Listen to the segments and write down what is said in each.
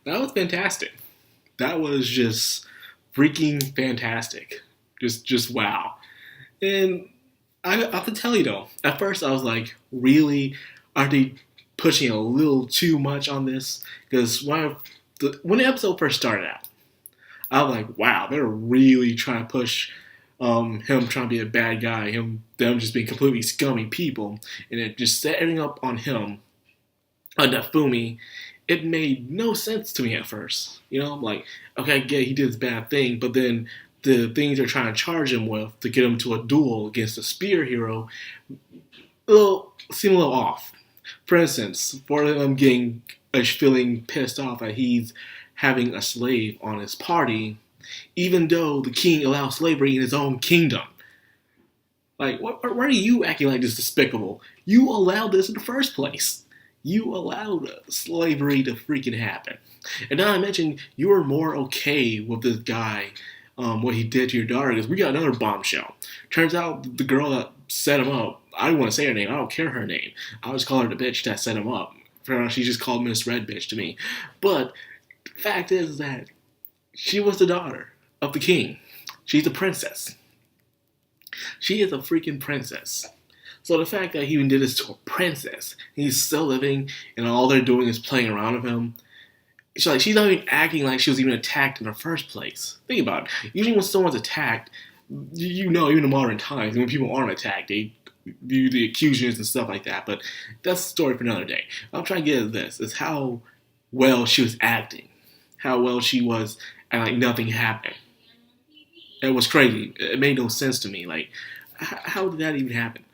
That was fantastic. That was just freaking fantastic. Just wow. And I have to tell you though, at first I was like, really, are they pushing a little too much on this? Because when the episode first started out, I was like, wow, they're really trying to push him trying to be a bad guy, them just being completely scummy people, and it just setting up on him, on Nafumi. It made no sense to me at first. I'm like, okay, yeah, he did this bad thing, but then the things they're trying to charge him with to get him to a duel against a spear hero seem a little off. For instance, for him feeling pissed off that he's having a slave on his party, even though the king allows slavery in his own kingdom. Like, why are you acting like this despicable? You allowed this in the first place. You allowed slavery to freaking happen. And now I mentioned you were more okay with this guy, what he did to your daughter, because we got another bombshell. Turns out the girl that set him up, I don't want to say her name, I don't care her name. I'll just call her the bitch that set him up. She just called Miss Red Bitch to me. But the fact is that she was the daughter of the king. She's a princess. She is a freaking princess. So the fact that he even did this to a princess, he's still living, and all they're doing is playing around with him. She's not even acting like she was even attacked in the first place. Think about it. Usually when someone's attacked, even in modern times, when people aren't attacked, they do the accusations and stuff like that. But that's a story for another day. What I'm trying to get at this is how well she was acting. How well she was, and like nothing happened. It was crazy. It made no sense to me. Like, how did that even happen?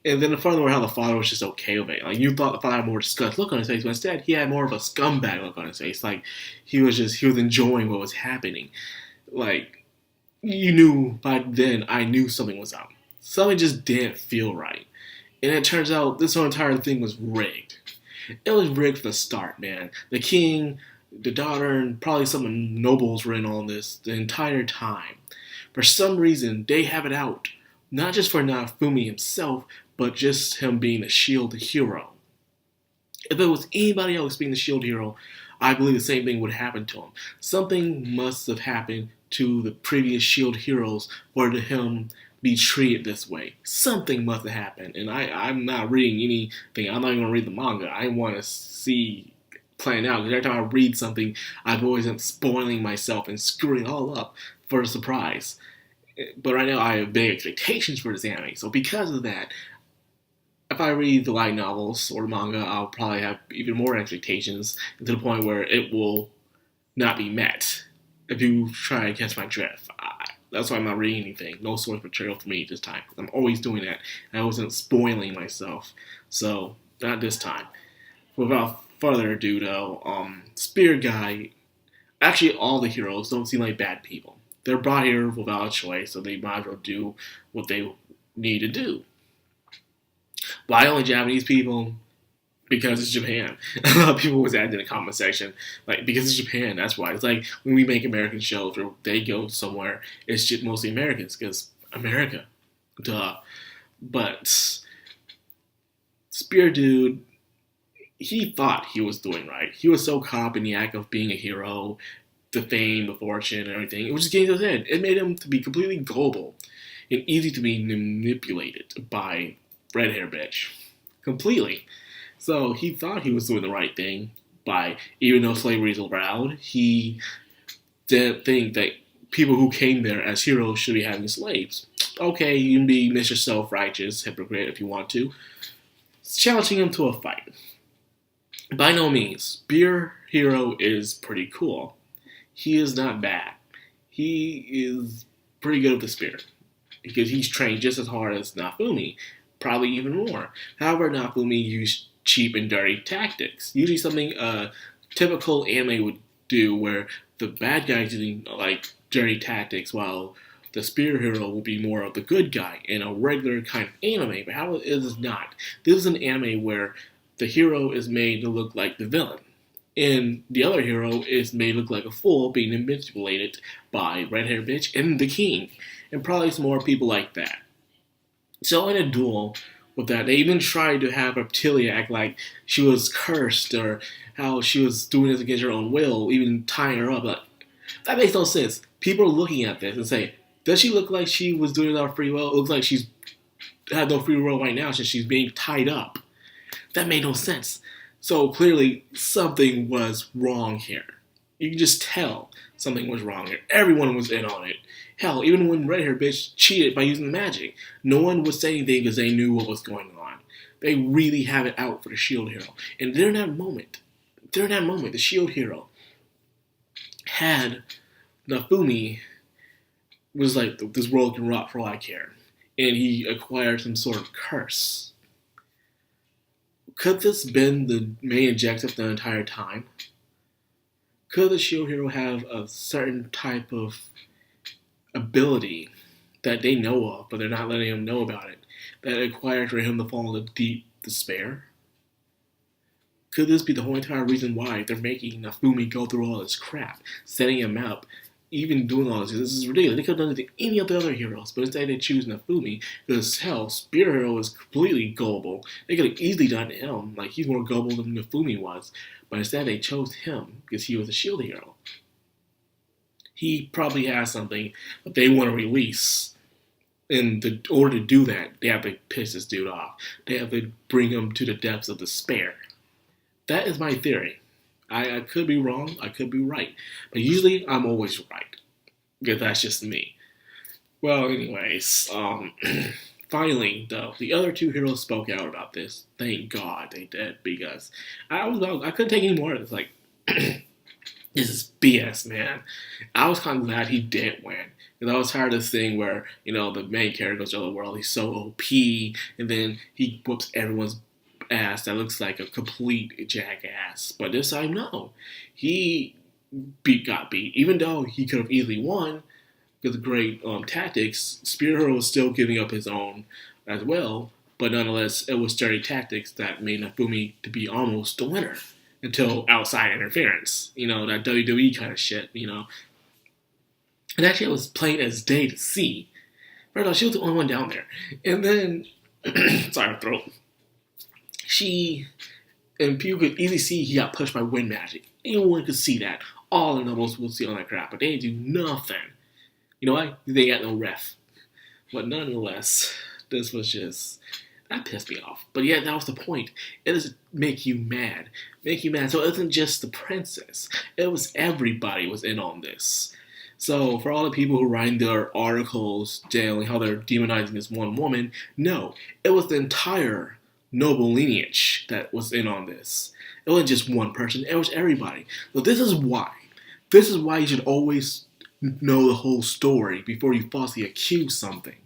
And then furthermore, how the father was just okay with it. Like, you thought the father had more disgust look on his face, but instead he had more of a scumbag look on his face. Like, he was enjoying what was happening. Like, you knew by then, I knew something was up. Something just didn't feel right. And it turns out this whole entire thing was rigged. It was rigged from the start, man. The king, the daughter, and probably some nobles were in on this the entire time. For some reason, they have it out. Not just for Nafumi himself, but just him being the shield hero. If it was anybody else being the shield hero, I believe the same thing would happen to him. Something must have happened to the previous shield heroes for him be treated this way. Something must have happened. And I'm not reading anything. I'm not even going to read the manga. I want to see playing out. Because every time I read something, I've always been spoiling myself and screwing it all up for a surprise. But right now I have big expectations for this anime. So because of that, if I read the light novels or the manga, I'll probably have even more expectations to the point where it will not be met. If you try and catch my drift. That's why I'm not reading anything. No source material for me this time. I'm always doing that. I wasn't spoiling myself. So, not this time. Without further ado though, Spear Guy, actually all the heroes don't seem like bad people. They're brought here without a choice, so they might as well do what they need to do. Why only Japanese people? Because it's Japan. A lot of people was adding in the comment section, like, because it's Japan, that's why. It's like when we make American shows where they go somewhere, it's just mostly Americans, because America. Duh. But Spear Dude, he thought he was doing right. He was so caught up in the act of being a hero, the fame, the fortune, and everything. It was just getting to his head. It made him to be completely gullible and easy to be manipulated by red hair bitch. Completely. So he thought he was doing the right thing by, even though slavery is allowed, he didn't think that people who came there as heroes should be having slaves. Okay, you can be Mr. Self-Righteous, hypocrite if you want to. Challenging him to a fight. By no means, Spear Hero is pretty cool. He is not bad. He is pretty good with the spear. Because he's trained just as hard as Nafumi. Probably even more. However, Nafumi used cheap and dirty tactics. Usually something a typical anime would do where the bad guy's using like dirty tactics while the spear hero will be more of the good guy in a regular kind of anime. But how it is not. This is an anime where the hero is made to look like the villain. And the other hero is made to look like a fool being manipulated by red hair bitch and the king. And probably some more people like that. So in a duel with that. They even tried to have Reptilia act like she was cursed or how she was doing this against her own will, even tying her up. Like, that makes no sense. People are looking at this and say, does she look like she was doing it without free will? It looks like she's had no free will right now since she's being tied up. That made no sense. So clearly something was wrong here. You can just tell something was wrong here. Everyone was in on it. Hell, even when Red Hair Bitch cheated by using magic, no one was saying anything because they knew what was going on. They really have it out for the Shield Hero. And during that moment, the Shield Hero had Nafumi was like, this world can rot for all I care. And he acquired some sort of curse. Could this been the main objective the entire time? Could the Shield Hero have a certain type of ability that they know of, but they're not letting him know about it, that acquired for him to fall into deep despair? Could this be the whole entire reason why they're making Nafumi go through all this crap, setting him up, even doing all this? This is ridiculous. They could have done it to any of the other heroes, but instead they choose Nafumi because, hell, Spear Hero is completely gullible. They could have easily done it to him, like he's more gullible than Nafumi was, but instead they chose him because he was a shield hero. He probably has something that they want to release. And in order to do that, they have to piss this dude off. They have to bring him to the depths of despair. That is my theory. I could be wrong, I could be right. But usually, I'm always right. Because that's just me. Well, anyways, finally, though, the other two heroes spoke out about this. Thank God they did, because I couldn't take any more of this. Like, this is BS, man. I was kind of glad he did win. Because I was tired of this thing where, the main character goes to the other world, he's so OP, and then he whoops everyone's ass that looks like a complete jackass. But this time, no. He got beat. Even though he could have easily won with great tactics, Spear Hero was still giving up his own as well. But nonetheless, it was sturdy tactics that made Nafumi to be almost the winner. Until outside interference. That WWE kind of shit, And actually, it was plain as day to see. First of all, she was the only one down there. And then, sorry, my throat. And people could easily see he got pushed by wind magic. Anyone could see that. All the nobles will see all that crap, but they didn't do nothing. You know why? They got no ref. But nonetheless, this was just, that pissed me off. But yeah, that was the point. It is make you mad. Make you mad. So it wasn't just the princess. It was everybody was in on this. So for all the people who write their articles detailing how they're demonizing this one woman, no. It was the entire noble lineage that was in on this. It wasn't just one person, it was everybody. So this is why you should always know the whole story before you falsely accuse something.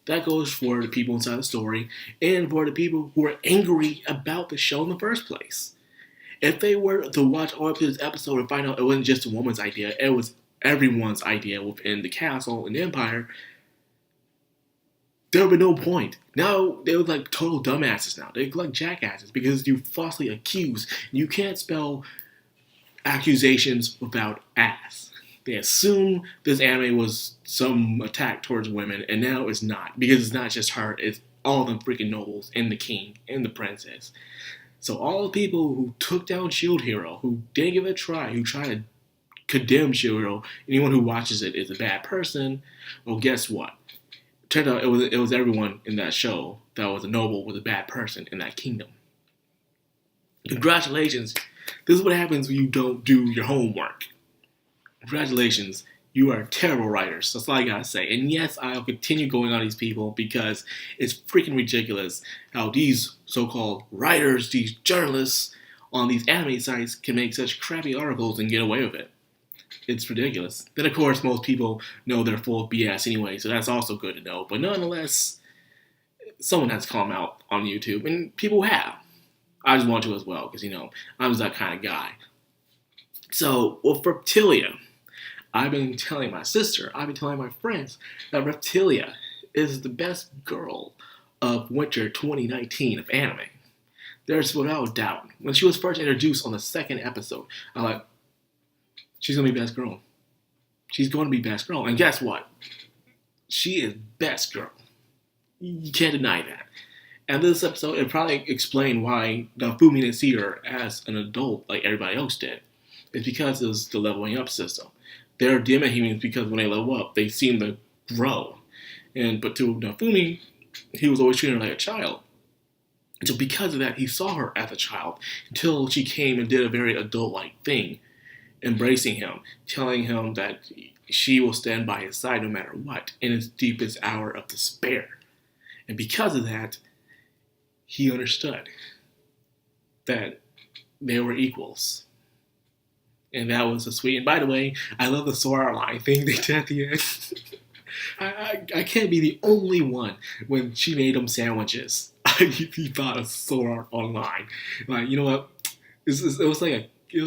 That goes for the people inside the story and for the people who are angry about the show in the first place. If they were to watch all up to this episode and find out it wasn't just a woman's idea, it was everyone's idea within the castle and the empire, there would be no point. Now, they look like total dumbasses now. They look like jackasses because you falsely accuse. You can't spell accusations without ass. They assume this anime was some attack towards women, and now it's not. Because it's not just her, it's all the freaking nobles, and the king, and the princess. So all the people who took down Shield Hero, who didn't give it a try, who tried to condemn Shield Hero, anyone who watches it is a bad person, well, guess what? Turned out it was everyone in that show that was a noble was a bad person in that kingdom. Congratulations. This is what happens when you don't do your homework. Congratulations. You are terrible writers. That's all I gotta say. And yes, I'll continue going on these people because it's freaking ridiculous how these so-called writers, these journalists on these anime sites can make such crappy articles and get away with it. It's ridiculous. Then, of course, most people know they're full of BS anyway, so that's also good to know. But nonetheless, someone has to call them out on YouTube, and people have. I just want to as well, because, I'm just that kind of guy. So, with Reptilia, I've been telling my sister, I've been telling my friends, that Reptilia is the best girl of winter 2019 of anime. There's without doubt. When she was first introduced on the second episode, I'm like, she's going to be best girl. She's going to be best girl. And guess what? She is best girl. You can't deny that. And this episode, it probably explained why Fumi didn't see her as an adult like everybody else did. It's because it was the leveling up system. They're demon humans because when they level up, they seem to grow. But to Nafumi, he was always treating her like a child. And so because of that, he saw her as a child until she came and did a very adult-like thing, embracing him, telling him that she will stand by his side no matter what in his deepest hour of despair. And because of that, he understood that they were equals. And that was a sweet. And by the way, I love the Sora line thing they did at the end. I can't be the only one when she made them sandwiches. He thought of Sora online. Like, you know what? It was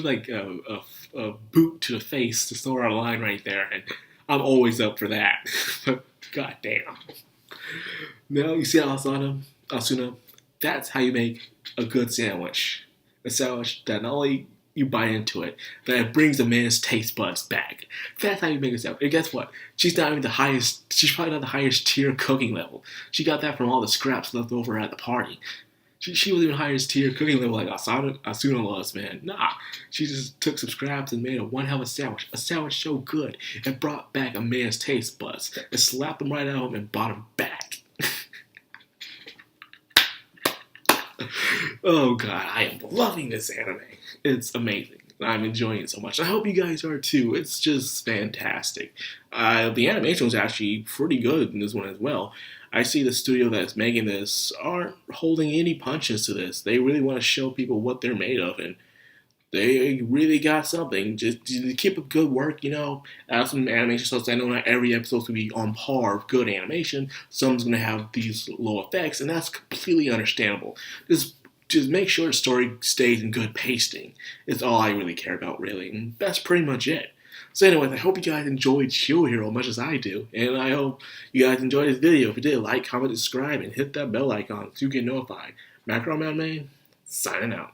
like a boot to the face to Sora line right there, and I'm always up for that. But goddamn. Now you see Asuna. That's how you make a good sandwich. A sandwich that not only you bite into it, but it brings a man's taste buds back. That's how you make a sandwich. And guess what? She's probably not the highest tier cooking level. She got that from all the scraps left over at the party. She was even highest tier cooking level like Asuna was, man. Nah. She just took some scraps and made a one hell of a sandwich. A sandwich so good, it brought back a man's taste buds. It slapped him right out of him and brought him back. Oh god, I am loving this anime. It's amazing. I'm enjoying it so much. I hope you guys are too. It's just fantastic. The animation was actually pretty good in this one as well. I see the studio that's making this aren't holding any punches to this. They really want to show people what they're made of, and they really got something. Just keep up good work, Add some animation stuff. I know not every episode's going to be on par with good animation. Some's going to have these low effects, and that's completely understandable. Just make sure the story stays in good pacing. It's all I really care about, really. And that's pretty much it. So anyways, I hope you guys enjoyed Shield Hero as much as I do. And I hope you guys enjoyed this video. If you did, like, comment, subscribe, and hit that bell icon so you get notified. Madcrownxox, signing out.